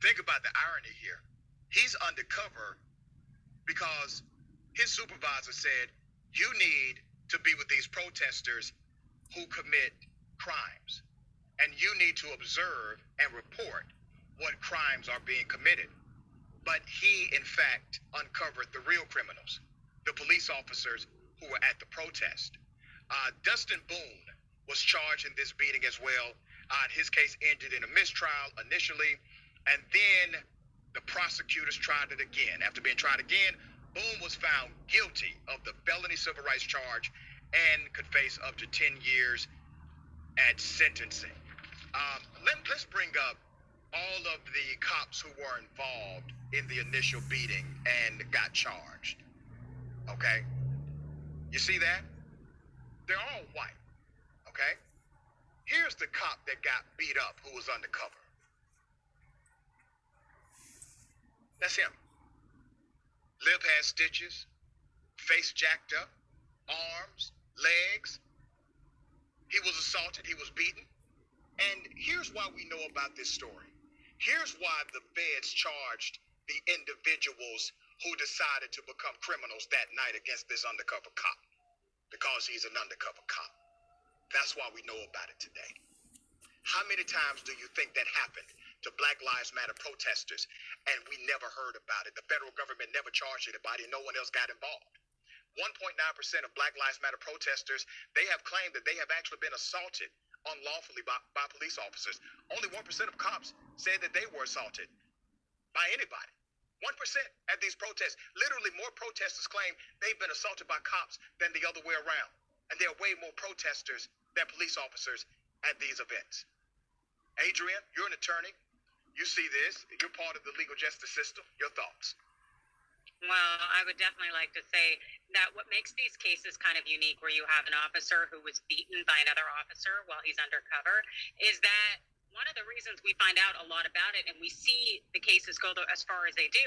Think about the irony here. He's undercover because his supervisor said, you need to be with these protesters who commit crimes. And you need to observe and report what crimes are being committed. But he, in fact, uncovered the real criminals, the police officers who were at the protest. Dustin Boone was charged in this beating as well. His case ended in a mistrial initially, and then the prosecutors tried it again. After being tried again, Boone was found guilty of the felony civil rights charge and could face up to 10 years at sentencing. Let's bring up all of the cops who were involved in the initial beating and got charged. Okay? You see that? They're all white. Okay? Here's the cop that got beat up who was undercover. That's him. Lip has stitches, face jacked up, arms, legs. He was assaulted, he was beaten. And here's why we know about this story. Here's why the feds charged the individuals who decided to become criminals that night against this undercover cop. Because he's an undercover cop. That's why we know about it today. How many times do you think that happened to Black Lives Matter protesters and we never heard about it? The federal government never charged anybody and no one else got involved. 1.9% of Black Lives Matter protesters, they have claimed that they have actually been assaulted unlawfully by police officers. Only 1% of cops said that they were assaulted by anybody. 1% at these protests. Literally more protesters claim they've been assaulted by cops than the other way around. And there are way more protesters than police officers at these events. Adrian, you're an attorney. You see this. You're part of the legal justice system. Your thoughts? Well, I would definitely like to say that what makes these cases kind of unique, where you have an officer who was beaten by another officer while he's undercover, is that one of the reasons we find out a lot about it and we see the cases go as far as they do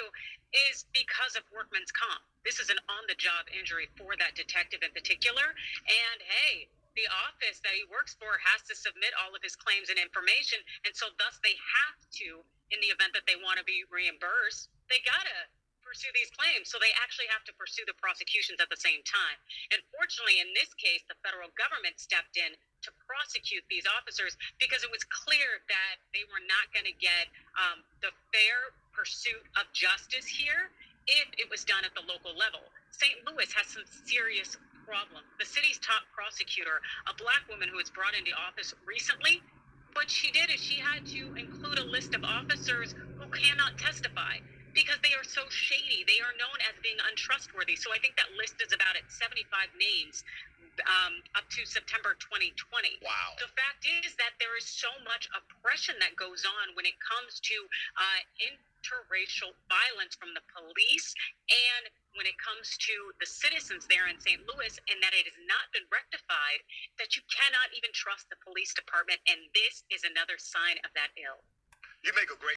is because of workman's comp. This is an on-the-job injury for that detective in particular. And hey, the office that he works for has to submit all of his claims and information. And so thus they have to, in the event that they want to be reimbursed, they gotta pursue these claims. So they actually have to pursue the prosecutions at the same time. And fortunately, in this case, the federal government stepped in to prosecute these officers because it was clear that they were not going to get the fair pursuit of justice here if it was done at the local level. St. Louis has some serious problems. The city's top prosecutor, a Black woman who was brought into office recently, what she did is she had to include a list of officers who cannot testify because they are so shady. They are known as being untrustworthy. So I think that list is about at 75 names up to September 2020. Wow. The fact is that there is so much oppression that goes on when it comes to interracial violence from the police and when it comes to the citizens there in St. Louis, and that it has not been rectified, that you cannot even trust the police department. And this is another sign of that ill. You make a great